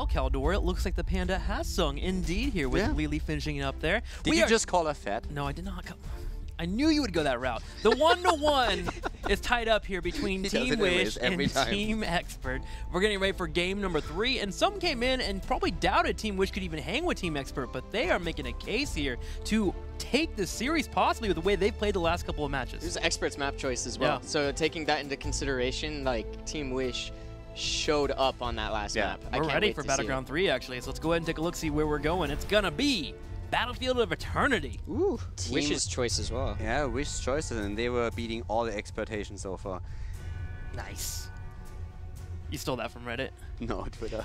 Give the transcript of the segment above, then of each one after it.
Well, Caldor, it looks like the Panda has sung indeed here with Lily finishing up there. Did you just call her fat? No, I did not. I knew you would go that route. The 1-to-1 is tied up here between Team Wish and Team Expert. We're getting ready for game number 3, and some came in and probably doubted Team Wish could even hang with Team Expert, but they are making a case here to take this series possibly with the way they've played the last couple of matches. There's Expert's map choice as well. So taking that into consideration, like Team Wish showed up on that last map. We're ready for Battleground 3 actually, so let's go ahead and take a look, see where we're going. It's gonna be Battlefield of Eternity. Ooh, Wish's choice as well. Yeah, Wish's choices, and they were beating all the expectations so far. Nice. You stole that from Reddit? No, Twitter.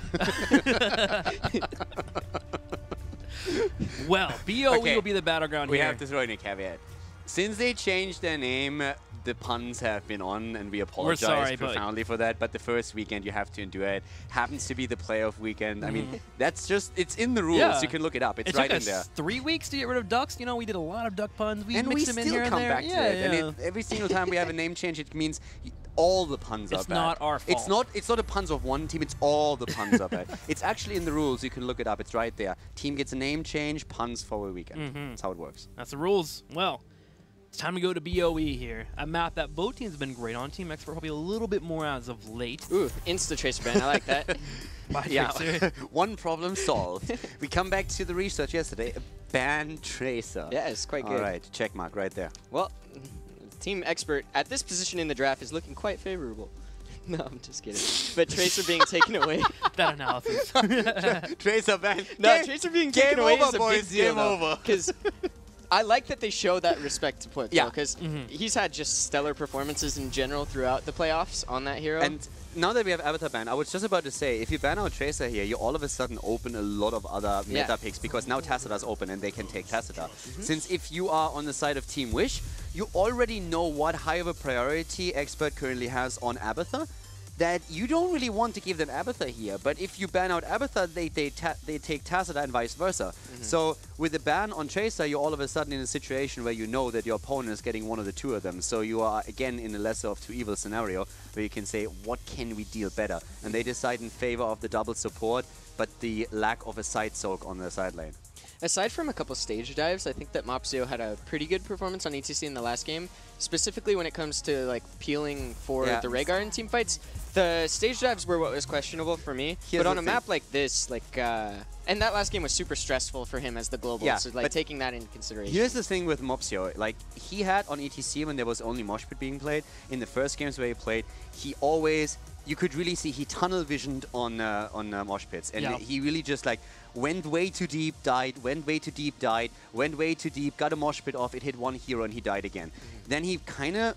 Well, BOE will be the battleground here. We have to throw in a caveat. Since they changed their name, the puns have been on, and we apologize profoundly for that. But the first weekend, you have to endure it. Happens to be the playoff weekend. I mean, that's just, it's in the rules. You can look it up. It's right in there. It took us 3 weeks to get rid of ducks. You know, we did a lot of duck puns. We and mixed we them in here still come and there. back to it. And every single time we have a name change, it means all the puns are bad. It's not our fault. It's not the puns of one team. It's all the puns are bad. It's actually in the rules. You can look it up. It's right there. Team gets a name change, puns for a weekend. That's how it works. That's the rules. Well, it's time to go to BOE here. A map that both teams have been great on. Team Expert probably a little bit more as of late. Ooh, Insta-Tracer ban. I like that. One problem solved. We come back to the research yesterday. Ban Tracer. Yeah, it's quite good. All right, check mark right there. Well, Team Expert at this position in the draft is looking quite favorable. No, I'm just kidding. But Tracer being taken away. That analysis. Tracer ban. No, Tracer being taken away is a big deal. Game over. Because I like that they show that respect to Plix. Yeah. Because he's had just stellar performances in general throughout the playoffs on that hero. And now that we have Avatar ban, I was just about to say, if you ban out Tracer here, you all of a sudden open a lot of other meta picks, because now Tasseta's open and they can take Tasseta. Since if you are on the side of Team Wish, you already know what high of a priority Expert currently has on Abathur, that you don't really want to give them Abathur here. But if you ban out Abathur, they take Tasseta and vice versa. So with the ban on Tracer, you're all of a sudden in a situation where you know that your opponent is getting one of the two of them. So you are again in a lesser of two evils scenario where you can say, what can we deal better? And they decide in favor of the double support, but the lack of a side soak on the side lane. Aside from a couple stage dives, I think that Mopsio had a pretty good performance on ETC in the last game, specifically when it comes to like peeling for the Rhaegar in team fights. The stage dives were what was questionable for me, but on a map like this, like, and that last game was super stressful for him as the global, so like taking that into consideration. Here's the thing with Mopsio, like he had on ETC when there was only mosh pit being played, in the first games where he played, he always, you could really see he tunnel visioned on mosh pits, and he really just like went way too deep, died, went way too deep, died, went way too deep, got a mosh pit off, it hit one hero and he died again. Then he kind of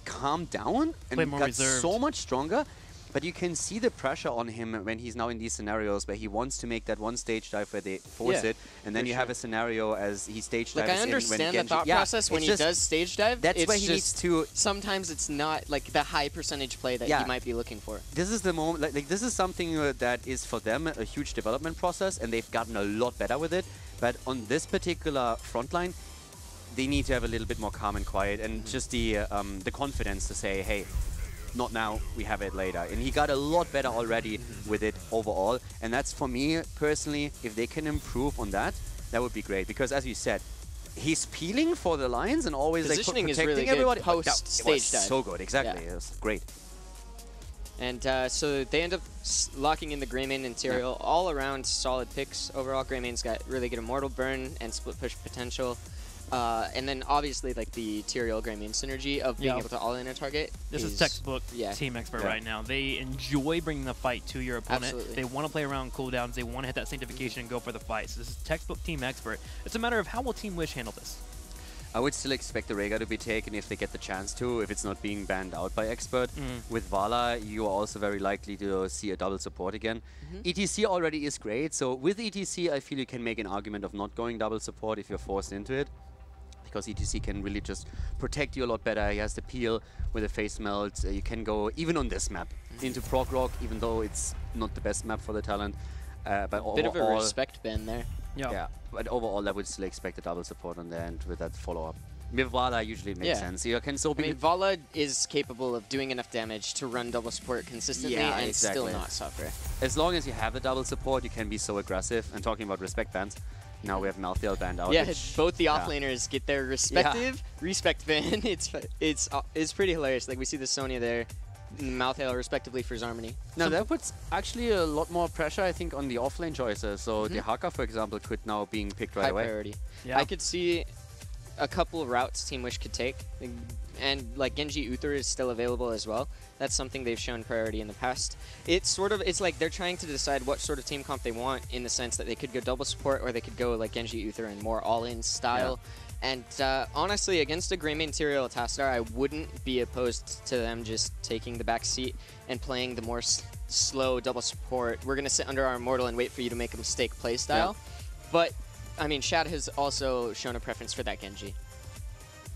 calmed down and got so much stronger, but you can see the pressure on him when he's now in these scenarios where he wants to make that one stage dive where they force it, and then you have a scenario as he stage dives. Like I understand the thought process when he does stage dive. That's where he needs to. Sometimes it's not like the high percentage play that he might be looking for. This is the moment. Like this is something that is for them a huge development process, and they've gotten a lot better with it. But on this particular front line, they need to have a little bit more calm and quiet, and just the confidence to say, hey, not now, we have it later. And he got a lot better already with it overall. And that's, for me personally, if they can improve on that, that would be great. Because as you said, he's peeling for the lines and always positioning like protecting is really everybody. Good post stage dive. So good, exactly. It was great. And so they end up locking in the Greymane and Tyrael, all around solid picks. Overall, Greymane's got really good Immortal Burn and split push potential. And then obviously like the Tyrael Greymane synergy of being able to all-in a target. This is textbook Team Expert right now. They enjoy bringing the fight to your opponent. Absolutely. They want to play around cooldowns. They want to hit that sanctification and go for the fight. So this is textbook Team Expert. It's a matter of how will Team Wish handle this. I would still expect the Rhaegar to be taken if they get the chance to, if it's not being banned out by Expert. With Vala, you are also very likely to see a double support again. ETC already is great, so with ETC, I feel you can make an argument of not going double support if you're forced into it. Because ETC can really just protect you a lot better. He has the peel with a face melt. You can go, even on this map, into Prog Rock, even though it's not the best map for the talent. But overall, bit of a respect ban there. Yeah, but overall, I would still expect a double support on the end with that follow-up. With Vala, usually it makes sense. You can still be. I mean, Vala is capable of doing enough damage to run double support consistently and still not suffer. As long as you have the double support, you can be so aggressive. And talking about respect bans, now we have Malthael banned out. Yeah, both the offlaners get their respective respect ban. It's pretty hilarious. Like, we see the Sonya there, Malthael respectively for Zarmony. Now that puts actually a lot more pressure, I think, on the offlane choices. So the Haka, for example, could now being picked right away. High priority. Yeah. I could see a couple of routes Team Wish could take, and like Genji Uther is still available as well. That's something they've shown priority in the past. It's like they're trying to decide what sort of team comp they want, in the sense that they could go double support or they could go like Genji Uther and more all-in style. Yeah. And honestly, against a Greymane Tyrael Tassadar, I wouldn't be opposed to them just taking the back seat and playing the more slow double support. We're gonna sit under our Immortal and wait for you to make a mistake play style. Yeah. But I mean, Shad has also shown a preference for that Genji.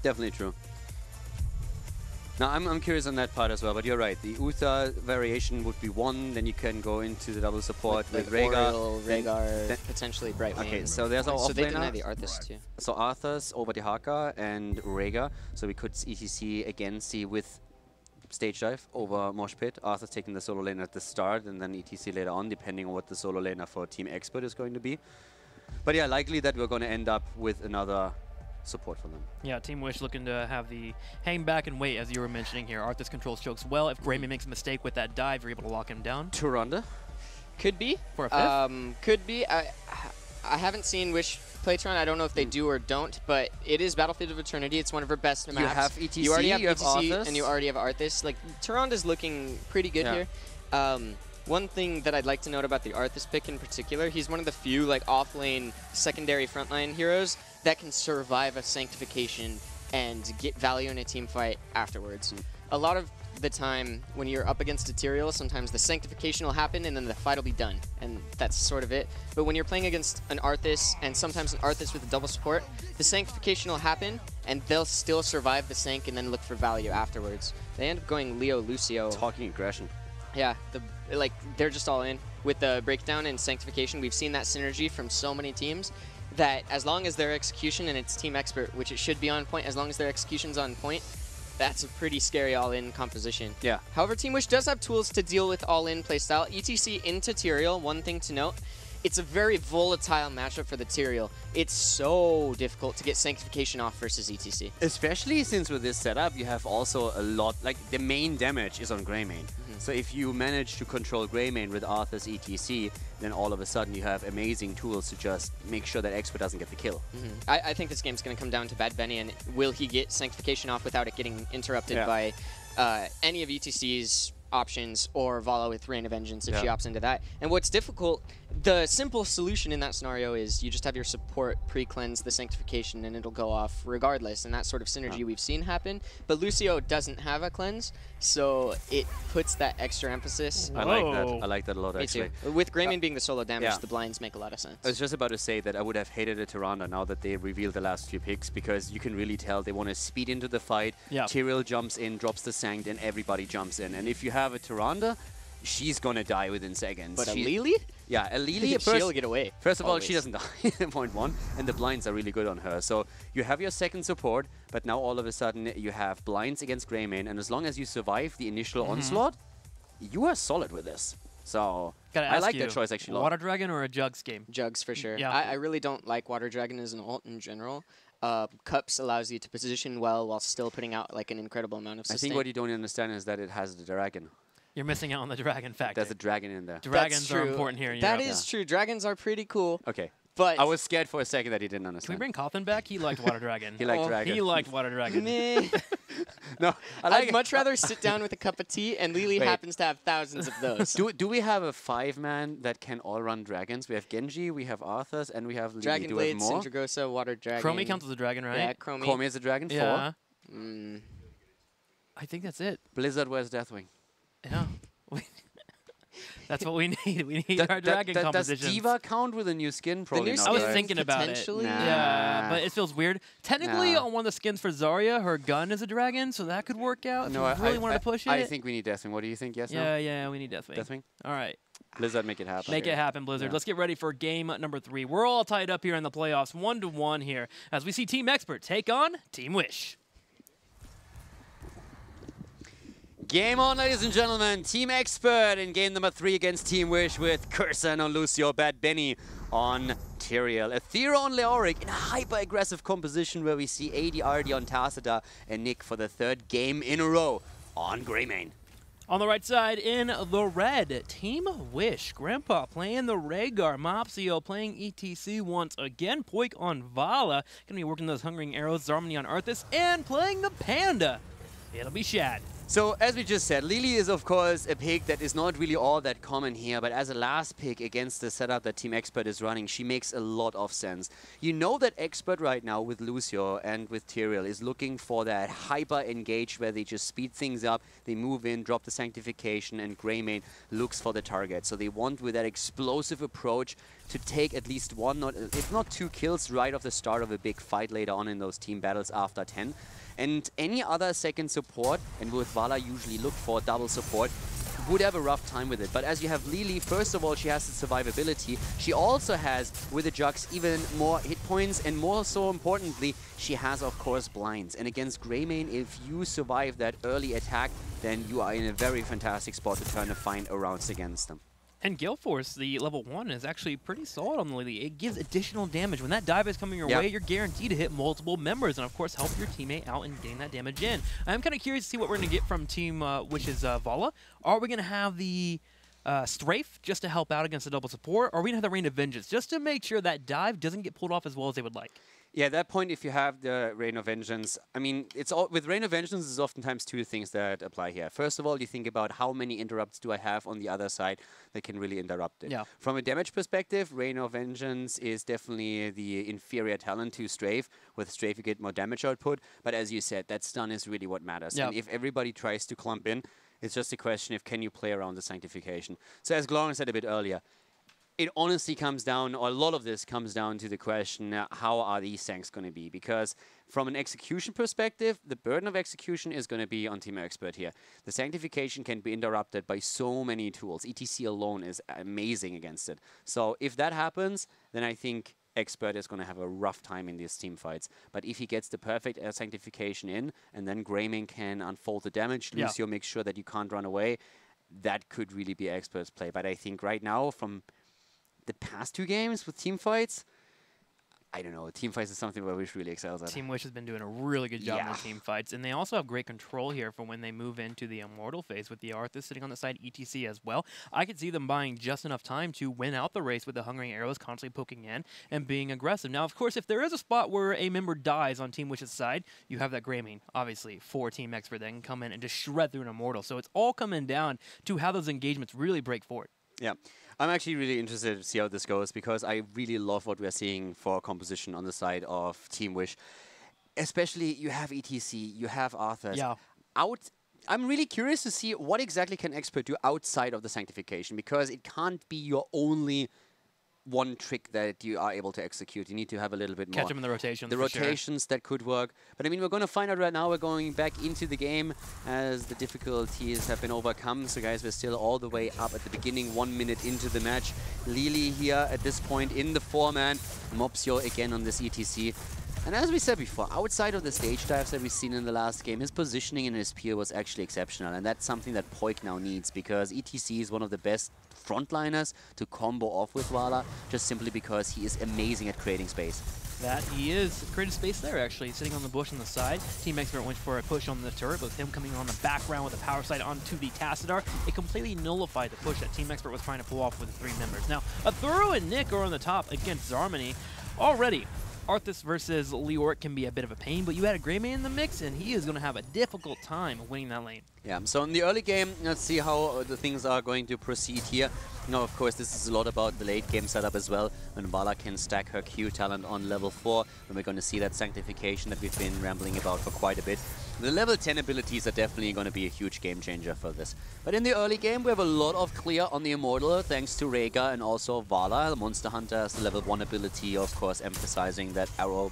Definitely true. Now, I'm curious on that part as well, but you're right. The Uther variation would be one, then you can go into the double support with Rhaegar. Rhaegar, potentially Brightwing. Okay, so there's our offlaner. So they deny the Arthas too. So Arthas over the Haka and Rhaegar. So we could ETC again see with Stage Dive over Mosh Pit. Arthas taking the solo lane at the start and then ETC later on, depending on what the solo laner for Team Expert is going to be. But yeah, likely that we're going to end up with another support for them. Yeah, Team Wish looking to have the hang back and wait, as you were mentioning here. Arthas controls chokes well. If Greymane makes a mistake with that dive, you're able to lock him down. Tyrande? Could be. For a fifth? Could be. I haven't seen Wish play Tron. I don't know if they do or don't, but it is Battlefield of Eternity. It's one of her best maps. You have ETC, you already have ETC, Arthas. and you already have Arthas. Like, Tyrande's looking pretty good here. One thing that I'd like to note about the Arthas pick in particular, he's one of the few like off-lane secondary frontline heroes that can survive a Sanctification and get value in a team fight afterwards. A lot of the time when you're up against a Tyrael, sometimes the Sanctification will happen and then the fight will be done, and that's sort of it. But when you're playing against an Arthas, and sometimes an Arthas with a double support, the Sanctification will happen and they'll still survive the Sank and then look for value afterwards. They end up going Leo Lucio. Talking aggression. Yeah, they're just all in. With the breakdown and Sanctification, we've seen that synergy from so many teams that as long as their execution, and it's Team Expert, which it should be on point, as long as their execution's on point, that's a pretty scary all-in composition. Yeah. However, Team Wish does have tools to deal with all-in playstyle. ETC into Tyrael, one thing to note, it's a very volatile matchup for the Tyrael. It's so difficult to get Sanctification off versus ETC. Especially since with this setup, you have also a lot, like the main damage is on Greymane. So if you manage to control Greymane with Arthas ETC, then all of a sudden you have amazing tools to just make sure that Expert doesn't get the kill. I think this game's going to come down to Bad Benny, and will he get Sanctification off without it getting interrupted by any of ETC's options, or Vala with Reign of Vengeance if she opts into that. And what's difficult, the simple solution in that scenario is you just have your support pre-cleanse the Sanctification and it'll go off regardless, and that sort of synergy we've seen happen. But Lucio doesn't have a cleanse, so it puts that extra emphasis. I like that. I like that a lot, actually. Too. With Greymane being the solo damage, the blinds make a lot of sense. I was just about to say that I would have hated a Tyrande now that they revealed the last few picks, because you can really tell they want to speed into the fight. Tyrael jumps in, drops the Sanct, and everybody jumps in. And if you have a Tyrande, she's gonna die within seconds. But a Lily? Yeah, a Lily. She'll get away. First of all, she doesn't die in point one, and the blinds are really good on her. So you have your second support, but now all of a sudden you have blinds against Greymane, and as long as you survive the initial onslaught, you are solid with this. So I like that choice actually a lot. Water Dragon or a Jugs game? Jugs for sure. Yeah. I really don't like Water Dragon as an ult in general. Cups allows you to position well while still putting out like an incredible amount of sustain. I think what you don't understand is that it has the dragon. You're missing out on the dragon factor. There's a dragon in there. Dragons are important here in Europe. That is true. Dragons are pretty cool. Okay. But I was scared for a second that he didn't understand. Can we bring Cawthon back? He liked Water Dragon. He liked Dragon. He liked Water Dragon. No, I'd much rather sit down with a cup of tea, and Lily happens to have thousands of those. Do we have a 5-man that can all run dragons? We have Genji, we have Arthas, and we have Lily. Dragon Blade, Sindragosa, Water Dragon. Chromie counts as a dragon, right? Yeah, Chromie. Chromie is a dragon? Yeah. 4? I think that's it. Blizzard wears Deathwing. Yeah. That's what we need. We need our dragon compositions. Does Diva count with a new skin? Probably not. I was thinking about it. Yeah, but it feels weird. Technically, on one of the skins for Zarya, her gun is a dragon, so that could work out if you really wanted to push it. I think we need Deathwing. What do you think? Yes, no? Yeah, we need Deathwing. Deathwing? All right. Blizzard, make it happen. Make it happen, Blizzard. Let's get ready for game number 3. We're all tied up here in the playoffs, 1-1 here, as we see Team Expert take on Team Wish. Game on, ladies and gentlemen. Team Expert in game number 3 against Team Wish with Curson on Lucio, Bad Benny on Tyrael, Aethera on Leoric in a hyper-aggressive composition where we see AD on Tacita and Nick for the 3rd game in a row on Greymane. On the right side, in the red, Team Wish. Grandpa playing the Rhaegar. Mopsio playing ETC once again. Poik on Vala. Going to be working those Hungering Arrows. Zarmany on Arthas. And playing the Panda. It'll be Shad. So, as we just said, Lily is, of course, a pick that is not really all that common here, but as a last pick against the setup that Team Expert is running, she makes a lot of sense. You know that Expert right now with Lucio and with Tyrael is looking for that hyper-engage where they just speed things up, they move in, drop the Sanctification, and Greymane looks for the target. So they want, with that explosive approach, to take at least one, if not 2 kills right off the start of a big fight later on in those team battles after 10. And any other second support, and with Vala usually look for double support, would have a rough time with it. But as you have Lily, first of all, she has the survivability. She also has, with the Jux, even more hit points, and more so importantly, she has, of course, blinds. And against Greymane, if you survive that early attack, then you are in a very fantastic spot to turn a fight around against them. And Gale Force, the level 1, is actually pretty solid on the Lily. It gives additional damage. When that dive is coming your way, you're guaranteed to hit multiple members and, of course, help your teammate out and getting that damage in. I'm kind of curious to see what we're going to get from Team Wish's Vala. Are we going to have the Strafe just to help out against the double support? Or are we going to have the Rain of Vengeance just to make sure that dive doesn't get pulled off as well as they would like? Yeah, at that point, if you have the Rain of Vengeance, I mean, it's all with Rain of Vengeance, there's oftentimes 2 things that apply here. First of all, you think about how many interrupts do I have on the other side that can really interrupt it. Yeah. From a damage perspective, Rain of Vengeance is definitely the inferior talent to Strafe. With Strafe, you get more damage output, but as you said, that stun is really what matters. Yep. And if everybody tries to clump in, it's just a question of can you play around the Sanctification. So as Glorin said a bit earlier, it honestly comes down, or a lot of this comes down to the question, how are these tanks going to be? Because from an execution perspective, the burden of execution is going to be on Team Expert here. The Sanctification can be interrupted by so many tools. ETC alone is amazing against it. So if that happens, then I think Expert is going to have a rough time in these team fights. But if he gets the perfect Sanctification in, and then Greymane can unfold the damage, Lucio makes sure that you can't run away, that could really be Expert's play. But I think right now, from the past 2 games with team fights, I don't know. Team fights is something where Wish really excels at. Team Wish has been doing a really good job in the team fights, and they also have great control here for when they move into the Immortal phase with the Arthas sitting on the side, ETC as well. I could see them buying just enough time to win out the race with the Hungering Arrows constantly poking in and being aggressive. Now, of course, if there is a spot where a member dies on Team Wish's side, you have that Greymane, obviously, for Team Expert that can come in and just shred through an Immortal. So it's all coming down to how those engagements really break forward. Yeah. I'm actually really interested to see how this goes because I really love what we're seeing for composition on the side of Team Wish. Especially, you have ETC, you have Arthas. Yeah. I'm really curious to see what exactly can Expert do outside of the Sanctification because it can't be your only one trick that you are able to execute. You need to have a little bit more. Catch them in the rotations. The rotations that could work. But I mean, we're going to find out right now. We're going back into the game as the difficulties have been overcome. So guys, we're still all the way up at the beginning, 1 minute into the match. Lily here at this point in the 4-man. Mopsio again on this ETC. And as we said before, outside of the stage dives that we've seen in the last game, his positioning in his peer was actually exceptional. And that's something that Poik now needs because ETC is one of the best frontliners to combo off with Vala, just simply because he is amazing at creating space. That he is. Created space there, actually, sitting on the bush on the side. Team Expert went for a push on the turret, with him coming on the background with the power slide onto the Tassadar. It completely nullified the push that Team Expert was trying to pull off with the 3 members. Now, Aethera and Nick are on the top against Zarmany. Already, Arthas versus Leoric can be a bit of a pain, but you had a Greymane in the mix, and he is going to have a difficult time winning that lane. Yeah, so in the early game, let's see how the things are going to proceed here. Now, of course, this is a lot about the late game setup as well, when Vala can stack her Q talent on level 4, and we're going to see that Sanctification that we've been rambling about for quite a bit. The level 10 abilities are definitely going to be a huge game changer for this. But in the early game, we have a lot of clear on the Immortal, thanks to Rhaegar and also Vala. The Monster Hunter has the level 1 ability, of course, emphasizing that arrow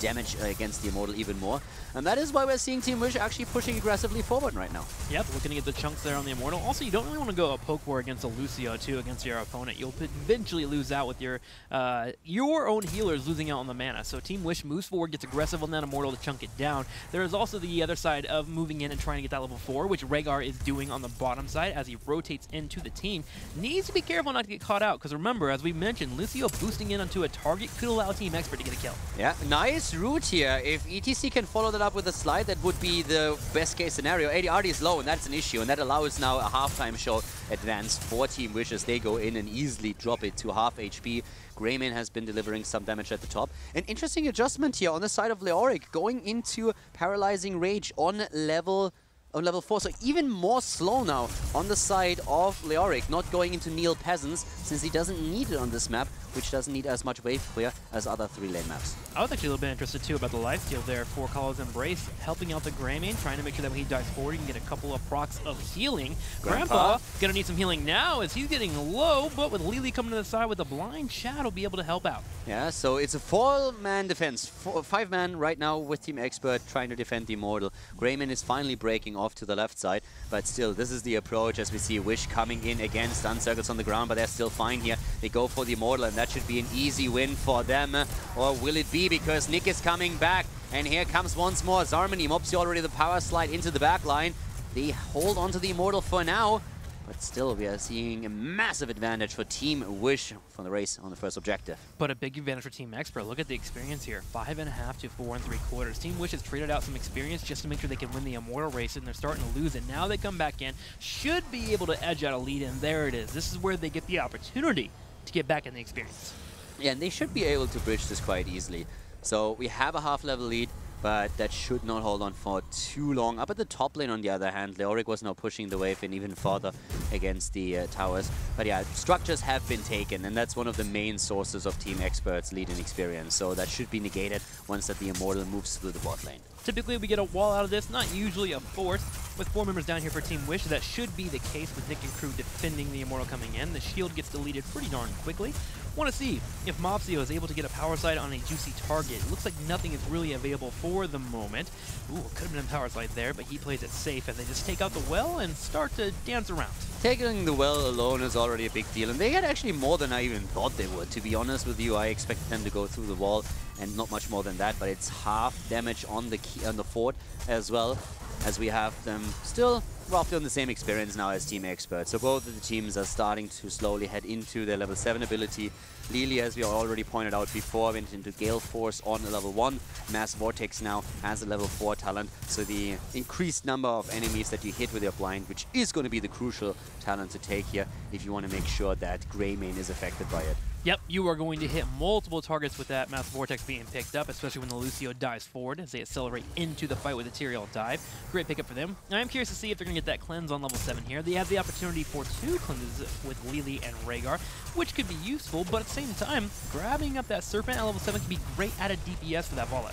damage against the Immortal even more. And that is why we're seeing Team Wish actually pushing aggressively forward right now. Yep, looking to get the chunks there on the Immortal. Also, you don't really want to go a poke war against a Lucio, too, against your opponent. You'll eventually lose out with your own healers losing out on the mana. So Team Wish moves forward, gets aggressive on that Immortal to chunk it down. There is also the other side of moving in and trying to get that level 4, which Rhaegar is doing on the bottom side as he rotates into the team. Needs to be careful not to get caught out, because remember, as we mentioned, Lucio boosting in onto a target could allow Team Expert to get a kill. Yeah, nice route here. If ETC can follow that up with a slide, that would be the best case scenario. ADRD is low, and that's an issue, and that allows now a halftime show advance for Team Wish as they go in and easily drop it to half HP. Greymane has been delivering some damage at the top. An interesting adjustment here on the side of Leoric, going into Paralyzing Rage on level 4, so even more slow now on the side of Leoric, not going into Neil Peasants, since he doesn't need it on this map, which doesn't need as much wave clear as other 3-lane maps. I was actually a little bit interested too about the lifesteal there for Call's Embrace, helping out the Greymane, trying to make sure that when he dives forward, he can get a couple of procs of healing. Grandpa gonna need some healing now as he's getting low, but with Lily coming to the side with a blind shadow, be able to help out. Yeah, so it's a 4-man defense, 5-man right now with Team Expert trying to defend the Immortal. Greymane is finally breaking off to the left side, but still, this is the approach as we see Wish coming in again, stun circles on the ground, but they're still fine here. They go for the Immortal, and that should be an easy win for them. Or will it be, because Nick is coming back, and here comes once more Zarmany. Mopsy already the power slide into the back line. They hold on to the Immortal for now, but still we are seeing a massive advantage for Team Wish from the race on the first objective. But a big advantage for Team Expert. Look at the experience here, 5.5 to 4 3/4. Team Wish has traded out some experience just to make sure they can win the Immortal race, and they're starting to lose it. Now they come back in, should be able to edge out a lead, and there it is. This is where they get the opportunity to get back in the experience. Yeah, and they should be able to bridge this quite easily. So we have a half-level lead, but that should not hold on for too long. Up at the top lane, on the other hand, Leoric was now pushing the wave in even further against the towers. But yeah, structures have been taken, and that's one of the main sources of Team Expert's lead in experience. So that should be negated once that the Immortal moves through the bot lane. Typically, we get a wall out of this, not usually a force. With 4 members down here for Team Wish, that should be the case with Nick and crew defending the Immortal coming in. The shield gets deleted pretty darn quickly. Want to see if Mopsio is able to get a power slide on a juicy target. It looks like nothing is really available for the moment. Ooh, could have been a power slide there, but he plays it safe as they just take out the well and start to dance around. Taking the well alone is already a big deal, and they had actually more than I even thought they would. To be honest with you, I expected them to go through the wall and not much more than that, but it's half damage on the fort as well, as we have them still roughly on the same experience now as Team Expert. So both of the teams are starting to slowly head into their level 7 ability. Lily, as we already pointed out before, went into Gale Force on a level 1. Mass Vortex now has a level 4 talent. So the increased number of enemies that you hit with your blind, which is going to be the crucial talent to take here if you want to make sure that Greymane is affected by it. Yep, you are going to hit multiple targets with that Mass Vortex being picked up, especially when the Lucio dives forward as they accelerate into the fight with a Tyrael dive. Great pickup for them. I am curious to see if they're going to get that cleanse on level 7 here. They have the opportunity for 2 cleanses with Lily and Rhaegar, which could be useful, but at the same time, grabbing up that Serpent at level 7 can be great added DPS for that Vala.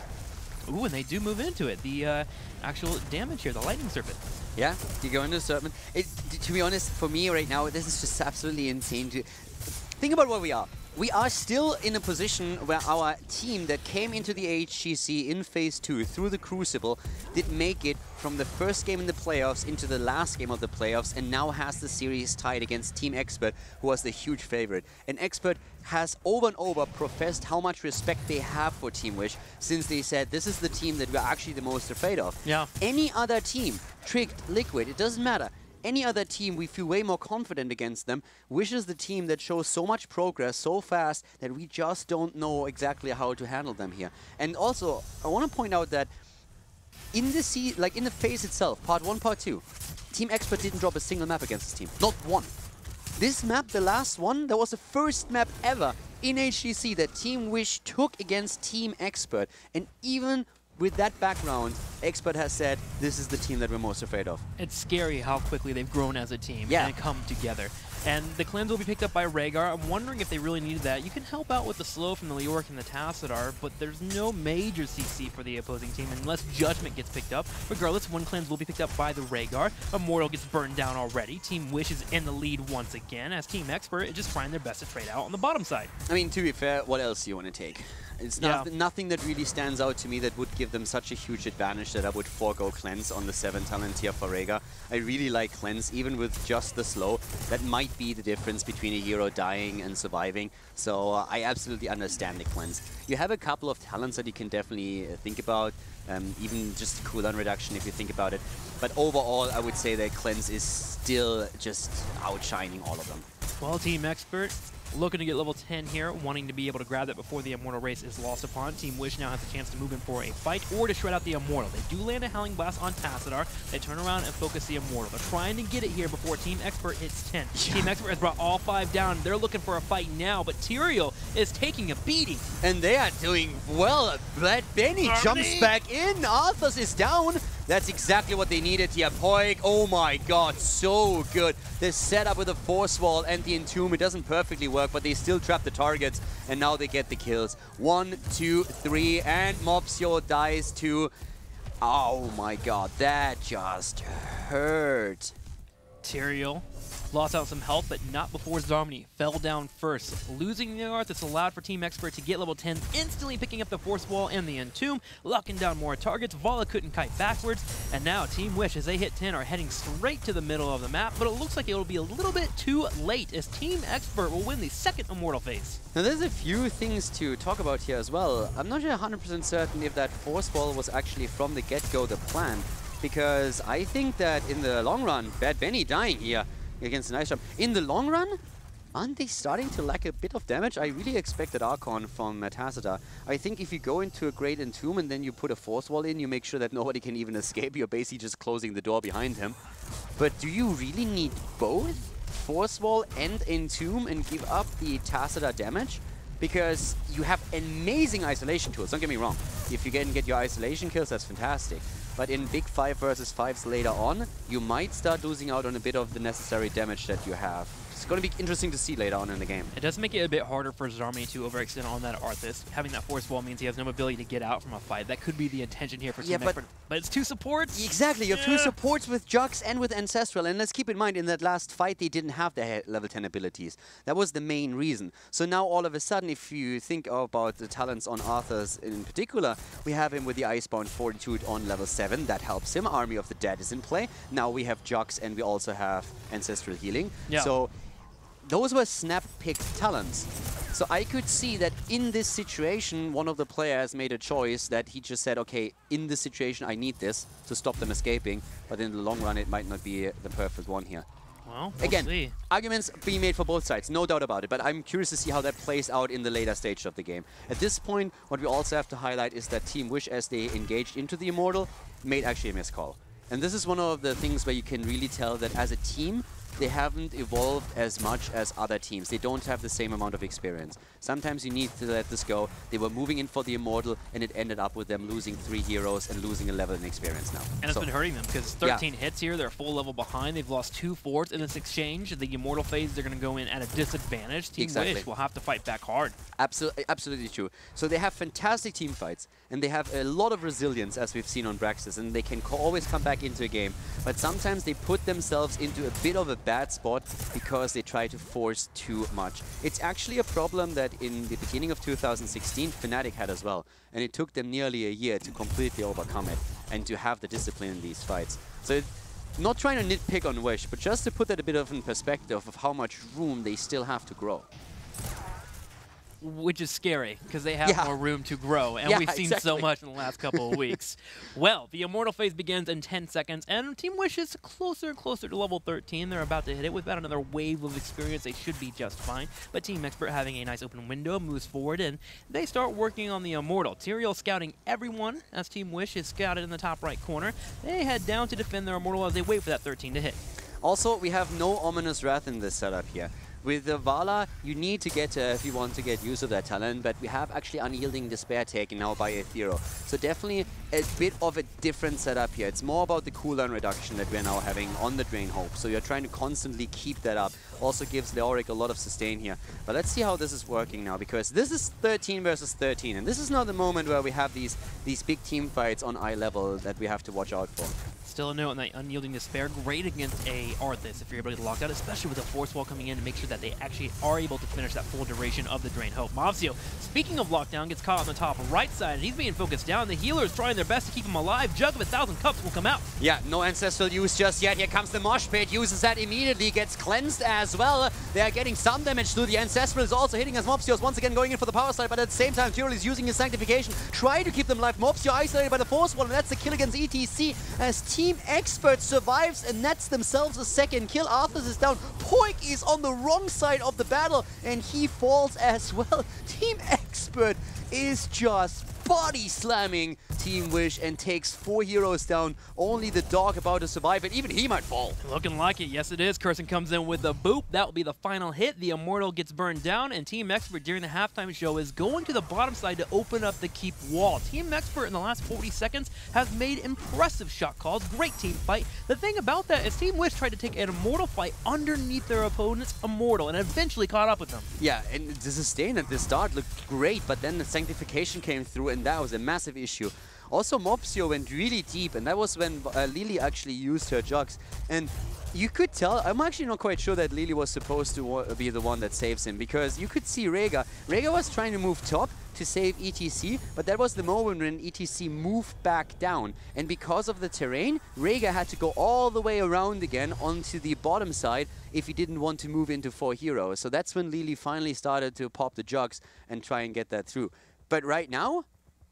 Ooh, and they do move into it. The actual damage here, the Lightning Serpent. Yeah, you go into Serpent. To be honest, for me right now, this is just absolutely insane. Think about where we are. We are still in a position where our team that came into the HGC in Phase 2 through the Crucible did make it from the first game in the playoffs into the last game of the playoffs, and now has the series tied against Team Expert, who was the huge favorite. And Expert has over and over professed how much respect they have for Team Wish, since they said this is the team that we're actually the most afraid of. Yeah. Any other team, Tricked, Liquid, it doesn't matter. Any other team, we feel way more confident against them. Wish is the team that shows so much progress so fast that we just don't know exactly how to handle them here. And also, I want to point out that in the in the phase itself, part 1, part 2, Team Expert didn't drop a single map against this team. Not one. This map, the last one, that was the first map ever in HGC that Team Wish took against Team Expert. And even with that background, Expert has said, this is the team that we're most afraid of. It's scary how quickly they've grown as a team and come together. And the cleanse will be picked up by Rhaegar. I'm wondering if they really needed that. You can help out with the slow from the Leoric and the Tassadar, but there's no major CC for the opposing team unless Judgment gets picked up. Regardless, one cleanse will be picked up by the Rhaegar. Immortal gets burned down already. Team Wish is in the lead once again, as Team Expert is just trying their best to trade out on the bottom side. I mean, to be fair, what else do you want to take? It's nothing that really stands out to me that would give them such a huge advantage that I would forego Cleanse on the 7 talent tier for Rhaegar. I really like Cleanse, even with just the slow. That might be the difference between a hero dying and surviving. So I absolutely understand the Cleanse. You have a couple of talents that you can definitely think about, even just cooldown reduction if you think about it. But overall, I would say that Cleanse is still just outshining all of them. Well, Team Expert looking to get level 10 here, wanting to be able to grab that before the Immortal race is lost upon. Team Wish now has a chance to move in for a fight or to shred out the Immortal. They do land a Howling Blast on Tassadar. They turn around and focus the Immortal. They're trying to get it here before Team Expert hits 10. Yeah. Team Expert has brought all 5 down. They're looking for a fight now, but Tyrael is taking a beating. And they are doing well. Bad Benny jumps back in. Arthas is down. That's exactly what they needed here. Poik, oh my god, so good. The setup with the Force Wall and the Entomb, it doesn't perfectly work, but they still trap the targets, and now they get the kills. 1, 2, 3, and Mopsio dies too. Oh my god, that just hurt. Tyrael lost out some health, but not before Zharmony fell down first. Losing the Arth, it's allowed for Team Expert to get level 10, instantly picking up the Force Wall and the Entomb, locking down more targets. Vala couldn't kite backwards, and now Team Wish, as they hit 10, are heading straight to the middle of the map, but it looks like it will be a little bit too late, as Team Expert will win the second Immortal phase. Now there's a few things to talk about here as well. I'm not 100% certain if that Force Wall was actually from the get-go the plan, because I think that in the long run, Bad Benny dying here against an Ice Jump. In the long run, aren't they starting to lack a bit of damage? I really expected Archon from Tassadar. I think if you go into a Great Entomb and then you put a Force Wall in, you make sure that nobody can even escape. You're basically just closing the door behind him. But do you really need both Force Wall and Entomb and give up the Tassadar damage? Because you have amazing isolation tools, don't get me wrong. If you can get your isolation kills, that's fantastic. But in big 5 versus 5s later on, you might start losing out on a bit of the necessary damage that you have. It's going to be interesting to see later on in the game. It does make it a bit harder for Zharmony to overextend on that Arthas. Having that Force Wall means he has no ability to get out from a fight. That could be the intention here for Team Expert. But it's 2 supports. Exactly, you have 2 supports with Jux and with Ancestral. And let's keep in mind, in that last fight, they didn't have their level 10 abilities. That was the main reason. So now all of a sudden, if you think about the talents on Arthas in particular, we have him with the Icebound Fortitude on level 7. That helps him. Army of the Dead is in play. Now we have Jux and we also have Ancestral Healing. Yeah. So those were snap-picked talents. So I could see that in this situation, one of the players made a choice that he just said, okay, in this situation, I need this to stop them escaping. But in the long run, it might not be the perfect one here. Well, again, see. Arguments being made for both sides, no doubt about it, but I'm curious to see how that plays out in the later stage of the game. At this point, what we also have to highlight is that Team Wish, as they engaged into the Immortal, made actually a miscall. And this is one of the things where you can really tell that as a team, they haven't evolved as much as other teams. They don't have the same amount of experience. Sometimes you need to let this go. They were moving in for the Immortal, and it ended up with them losing 3 heroes and losing a level in experience now. And it's been hurting them, because 13 hits here, they're full level behind. They've lost 2 forts in this exchange. The Immortal phase, they're going to go in at a disadvantage. Team Wish will have to fight back hard. Absolutely true. So they have fantastic team fights, and they have a lot of resilience, as we've seen on Braxis, and they can always come back into a game. But sometimes they put themselves into a bit of a bad spot because they try to force too much. It's actually a problem that in the beginning of 2016, Fnatic had as well, and it took them nearly a year to completely overcome it and to have the discipline in these fights. So not trying to nitpick on Wish, but just to put that a bit of in perspective of how much room they still have to grow. Which is scary, because they have more room to grow, and we've seen so much in the last couple of weeks. Well, the Immortal phase begins in 10 seconds, and Team Wish is closer and closer to level 13. They're about to hit it. With about another wave of experience, they should be just fine. But Team Expert, having a nice open window, moves forward, and they start working on the Immortal. Tyrael scouting everyone, as Team Wish is scouted in the top right corner. They head down to defend their Immortal as they wait for that 13 to hit. Also, we have no Ominous Wrath in this setup here. With the Vala, you need to get, if you want to get use of that talent, but we have actually Unyielding Despair taken now by Ethereal. So definitely a bit of a different setup here. It's more about the cooldown reduction that we're now having on the Drain Hope. So you're trying to constantly keep that up. Also gives Leoric a lot of sustain here. But let's see how this is working now, because this is 13 versus 13, and this is not the moment where we have these big team fights on eye level that we have to watch out for. Still a note on that Unyielding Despair. Great against a Arthas if you're able to get locked out, especially with a Force Wall coming in to make sure that they actually are able to finish that full duration of the Drain Hope. Mobsio, speaking of lockdown, gets caught on the top right side, and he's being focused down. The healers trying their best to keep him alive. Jug of 1,000 Cups will come out. Yeah, no Ancestral use just yet. Here comes the Mosh Pit, uses that immediately, gets cleansed as well. They are getting some damage through. The Ancestral is also hitting as Mobsio is once again going in for the power slide, but at the same time, Tyrell is using his Sanctification, trying to keep them alive. Mobsio isolated by the Force Wall, and that's the kill against ETC as Team Expert survives and nets themselves a second kill. Arthas is down. Poik is on the wrong side of the battle, and he falls as well. Team Expert is just body slamming Team Wish and takes 4 heroes down. Only the dog about to survive, and even he might fall. Looking like it. Yes, it is. Curson comes in with the boop. That will be the final hit. The Immortal gets burned down, and Team Expert during the halftime show is going to the bottom side to open up the keep wall. Team Expert in the last 40 seconds has made impressive shot calls. Great team fight. The thing about that is Team Wish tried to take an Immortal fight underneath their opponent's Immortal and eventually caught up with them. Yeah, and the sustain at the start looked great, but then the Sanctification came through, and that was a massive issue. Also, Mobsio went really deep, and that was when Lily actually used her jugs. And you could tell, I'm actually not quite sure that Lily was supposed to be the one that saves him, because you could see Rega. Rega was trying to move top to save ETC, but that was the moment when ETC moved back down. And because of the terrain, Rega had to go all the way around again onto the bottom side if he didn't want to move into 4 heroes. So that's when Lily finally started to pop the jugs and try and get that through. But right now,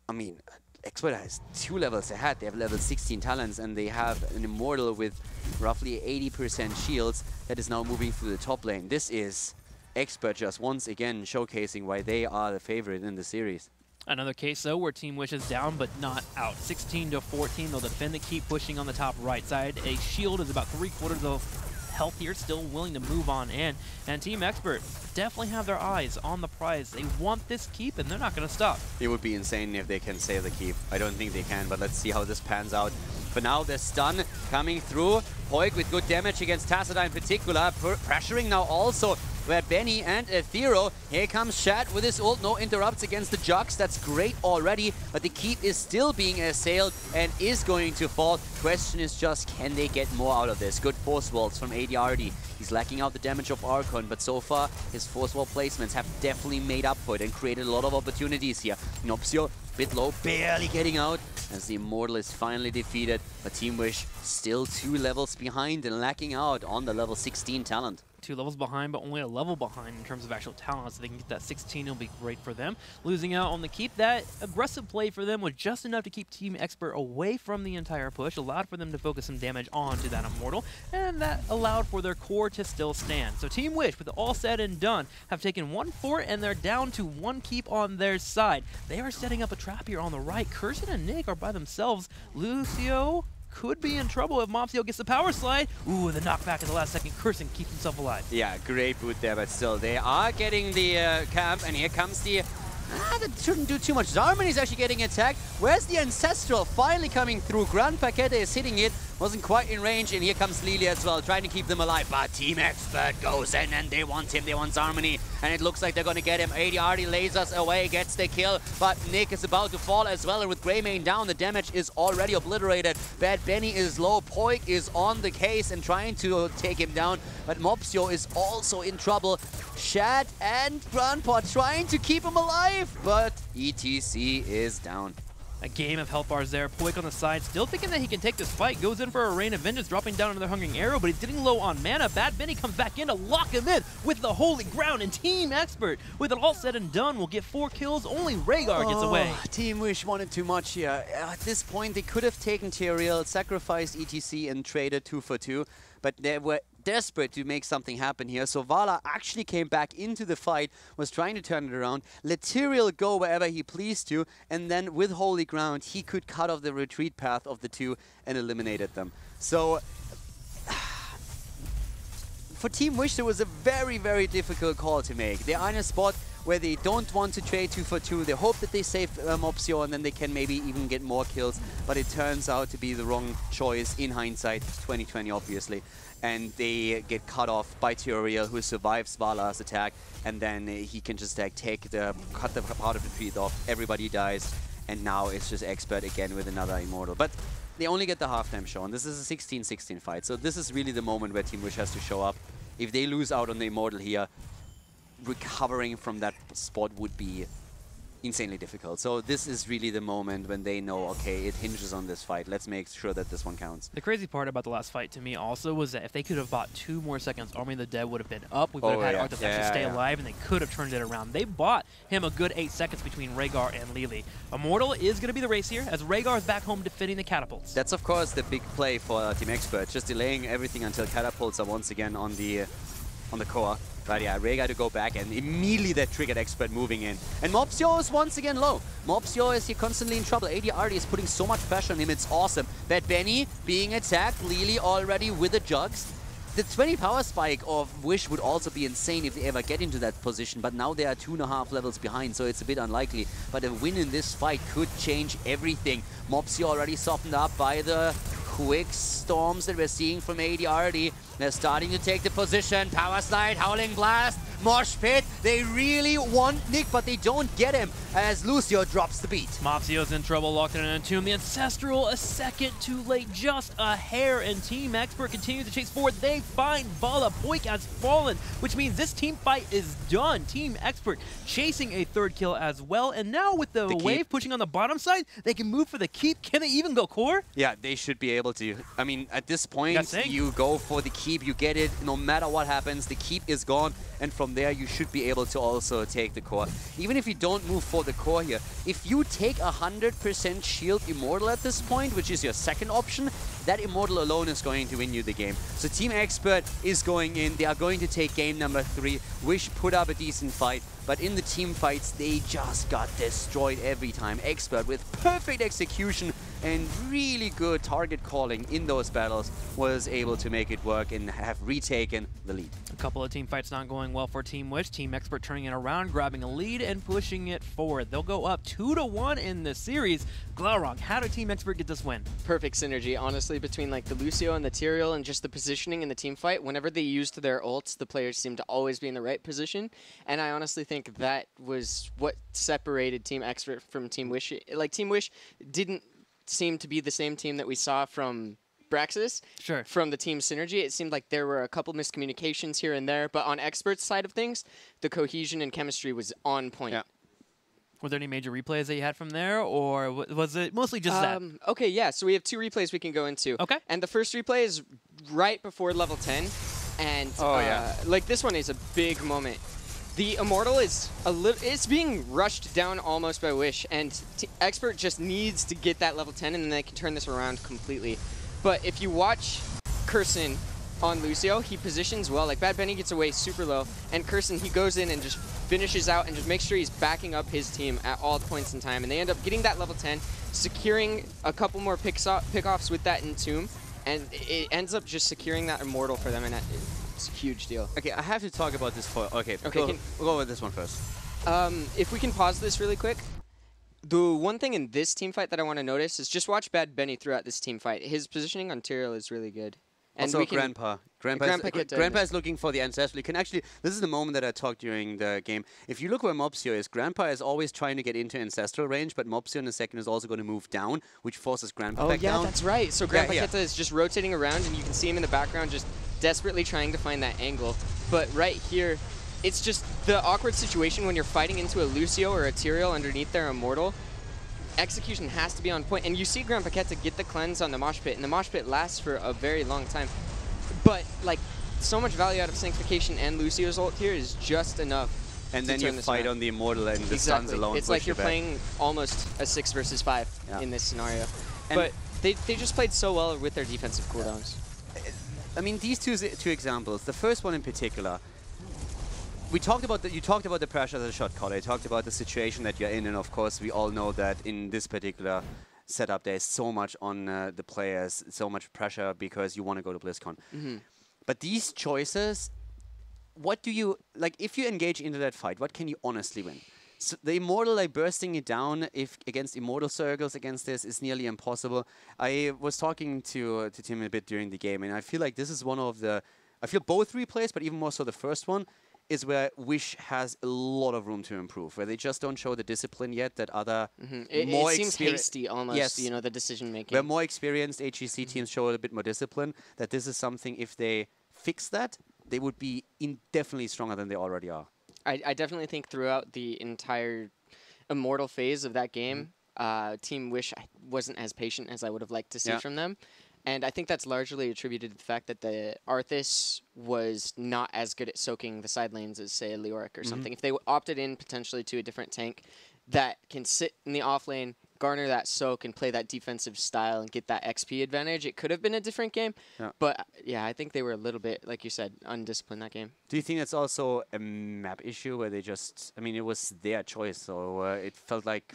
I mean, Expert has 2 levels ahead. They have level 16 talents, and they have an Immortal with roughly 80% shields that is now moving through the top lane. This is Expert just once again showcasing why they are the favorite in the series. Another case, though, where Team Wish is down but not out. 16-14, they'll defend the keep, pushing on the top right side. A shield is about 3/4 of health here, still willing to move on in. And Team Expert definitely have their eyes on the prize. They want this keep, and they're not going to stop. It would be insane if they can save the keep. I don't think they can, but let's see how this pans out. For now, the stun coming through. Poik with good damage against Tassadar in particular, pressuring now also Bad Benny and Ethereal. Here comes Shad with his ult. No interrupts against the Jugs. That's great already, but the keep is still being assailed and is going to fall. Question is just, can they get more out of this? Good Force Walls from ADRD. He's lacking out the damage of Archon, but so far his Force Wall placements have definitely made up for it and created a lot of opportunities here. Nopsio, bit low, barely getting out as the Immortal is finally defeated, but Team Wish still 2 levels behind and lacking out on the level 16 talent. 2 levels behind, but only a level behind in terms of actual talent, so they can get that 16. It'll be great for them. Losing out on the keep, that aggressive play for them was just enough to keep Team Expert away from the entire push, allowed for them to focus some damage onto that Immortal, and that allowed for their core to still stand. So Team Wish, with all said and done, have taken 1 fort, and they're down to 1 keep on their side. They are setting up a trap here on the right. Curson and Nick are by themselves. Lucio could be in trouble if Mobsio gets the power slide. Ooh, the knockback at the last second. Curson keeps himself alive. Yeah, great boot there, but still, they are getting the camp, and here comes the... that shouldn't do too much. Zarmani is actually getting attacked. Where's the Ancestral finally coming through? Grand Paquete is hitting it. Wasn't quite in range, and here comes Lily as well, trying to keep them alive. But Team Expert goes in, and they want him. They want Zarmani, and it looks like they're going to get him. ADRD lasers away, gets the kill, but Nick is about to fall as well, and with Greymane down, the damage is already obliterated. Bad Benny is low. Poik is on the case and trying to take him down, but Mobsio is also in trouble. Shad and Grandpa trying to keep him alive, but ETC is down. A game of health bars there. Poik on the side, still thinking that he can take this fight. Goes in for a Rain of Vengeance, dropping down another Hungering Arrow, but he's getting low on mana. Bad Benny comes back in to lock him in with the Holy Ground, and Team Expert, with it all said and done, will get 4 kills. Only Rhaegar gets away. Team Wish wanted too much here. At this point, they could have taken Tyrael, sacrificed ETC, and traded 2 for 2, but they were desperate to make something happen here. So Vala actually came back into the fight, was trying to turn it around, let Tyrael go wherever he pleased to, and then with Holy Ground, he could cut off the retreat path of the 2 and eliminated them. So for Team Wish, it was a very, very difficult call to make. They are in a spot where they don't want to trade 2 for 2. They hope that they save Mopsio and then they can maybe even get more kills. But it turns out to be the wrong choice in hindsight, 2020 obviously. And they get cut off by Tyrael, who survives Vala's attack. And then he can just cut the part of the tree off. Everybody dies. And now it's just Expert again with another Immortal. But they only get the halftime show, and this is a 16-16 fight. So this is really the moment where Team Wish has to show up. If they lose out on the Immortal here, recovering from that spot would be insanely difficult. So this is really the moment when they know, okay, it hinges on this fight. Let's make sure that this one counts. The crazy part about the last fight to me also was that if they could have bought 2 more seconds, Army of the Dead would have been up. We would have had Arthur actually stay alive, and they could have turned it around. They bought him a good 8 seconds between Rhaegar and Lili. Immortal is going to be the race here, as Rhaegar is back home defending the catapults. That's, of course, the big play for Team Expert, just delaying everything until catapults are once again on the core. But yeah, Rhaegar to go back, and immediately that triggered Expert moving in. And Mopsio is once again low. Mopsio is here constantly in trouble. AD is putting so much pressure on him, it's awesome. Bad Benny being attacked, Lili already with the jugs. The 20 power spike of Wish would also be insane if they ever get into that position, but now they are 2.5 levels behind, so it's a bit unlikely. But a win in this fight could change everything. Mopsio already softened up by the quick storms that we're seeing from AD. They're starting to take the position. Power slide, Howling Blast, Mosh Pit. They really want Nick, but they don't get him as Lucio drops the beat. Mopsio's in trouble, locked in an Entomb. The Ancestral a second too late, just a hair, and Team Expert continues to chase forward. They find Vala. Poik has fallen, which means this team fight is done. Team Expert chasing a 3rd kill as well, and now with the wave pushing on the bottom side, they can move for the keep. Can they even go core? Yeah, they should be able to. I mean, at this point, you go for the keep, you get it, no matter what happens, the keep is gone, and from there you should be able to also take the core. Even if you don't move for the core here, if you take 100% shield Immortal at this point, which is your second option, that Immortal alone is going to win you the game. So Team Expert is going in, they are going to take game number 3. Wish put up a decent fight, but in the team fights, they just got destroyed every time. Expert with perfect execution and really good target calling in those battles was able to make it work and have retaken the lead. A couple of team fights not going well for Team Wish. Team Expert turning it around, grabbing a lead and pushing it forward. They'll go up 2-1 in the series. Glaurung, how did Team Expert get this win? Perfect synergy, honestly, between like the Lucio and the Tyrael and just the positioning in the team fight. Whenever they used their ults, the players seemed to always be in the right position. And I honestly think that was what separated Team Expert from Team Wish. Like, Team Wish didn't seem to be the same team that we saw from Braxis. Sure. From the team synergy, it seemed like there were a couple miscommunications here and there, but on Expert's side of things, the cohesion and chemistry was on point. Yeah. Were there any major replays that you had from there, or was it mostly just that? Okay, yeah, so we have 2 replays we can go into. Okay. And the first replay is right before level 10, and like this one is a big moment. The Immortal is it's being rushed down almost by Wish, and Expert just needs to get that level 10, and then they can turn this around completely. But if you watch Curson on Lucio, he positions well. Like, Bad Benny gets away super low, and Curson, he goes in and just finishes out and just makes sure he's backing up his team at all points in time. And they end up getting that level 10, securing a couple more pickoffs with that Entomb, and it ends up just securing that Immortal for them, and it's a huge deal. Okay, I have to talk about this for... Okay, we'll go with this one first. If we can pause this really quick. The one thing in this team fight that I want to notice is just watch Bad Benny throughout this team fight. His positioning on Tyrael is really good. And also, Grandpa is looking for the Ancestral. You can actually... This is the moment that I talked during the game. If you look where Mopsio is, Grandpa is always trying to get into Ancestral range, but Mopsio in a second is also going to move down, which forces Grandpa back down. Oh, yeah, that's right. So Grandpa Keta is just rotating around, and you can see him in the background just desperately trying to find that angle. But right here, it's just the awkward situation when you're fighting into a Lucio or a Tyrael underneath their Immortal. Execution has to be on point, and you see Grandpa Keta get the cleanse on the Mosh Pit, and the Mosh Pit lasts for a very long time. But, like, so much value out of Sanctification and Lucio's ult here is just enough. And then you fight on the Immortal and the stuns alone. It's like you're playing almost a 6 versus 5 in this scenario. And but they just played so well with their defensive cooldowns. I mean, these two examples, the first one in particular, you talked about the pressure of the shot caller. You talked about the situation that you're in, and of course we all know that in this particular setup there's so much on the players, so much pressure because you want to go to BlizzCon. But these choices, what do you, like, if you engage into that fight, what can you honestly win? So the Immortal, like, bursting it down against Immortal Circles against this is nearly impossible. I was talking to Tim a bit during the game, and I feel like this is one of the, I feel both replays, but even more so the first one, is where Wish has a lot of room to improve, where they just don't show the discipline yet that other it seems hasty almost, you know, the decision making. Where more experienced HGC teams show a bit more discipline, that this is something, if they fix that, they would be indefinitely stronger than they already are. I definitely think throughout the entire Immortal phase of that game, Team Wish wasn't as patient as I would have liked to see from them. And I think that's largely attributed to the fact that the Arthas was not as good at soaking the side lanes as, say, a Leoric or something. If they opted in potentially to a different tank that can sit in the off lane, garner that soak, and play that defensive style and get that XP advantage, it could have been a different game. Yeah. But, yeah, I think they were a little bit, like you said, undisciplined that game. Do you think it's also a map issue where they just, I mean, it was their choice, so it felt like...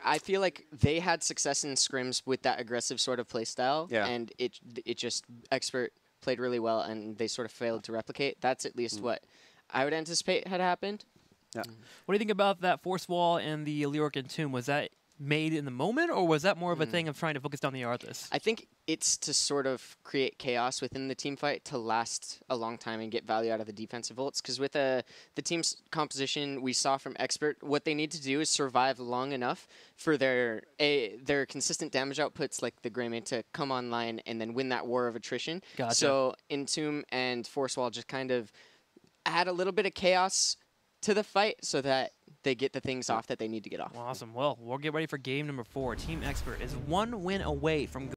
I feel like they had success in scrims with that aggressive sort of play style, and it just, Expert played really well, and they sort of failed to replicate. That's at least what I would anticipate had happened. Yeah. What do you think about that Force Wall and the Leoric Entomb? Was that made in the moment, or was that more of a thing of trying to focus down the Arthas? I think it's to sort of create chaos within the team fight to last a long time and get value out of the defensive ults. Because with the team's composition we saw from Expert, what they need to do is survive long enough for their consistent damage outputs like the Greymane to come online and then win that war of attrition. Gotcha. So Entomb and Force Wall just kind of add a little bit of chaos to the fight so that they get the things off that they need to get off. Awesome. Well, we'll get ready for game number 4. Team Expert is 1 win away from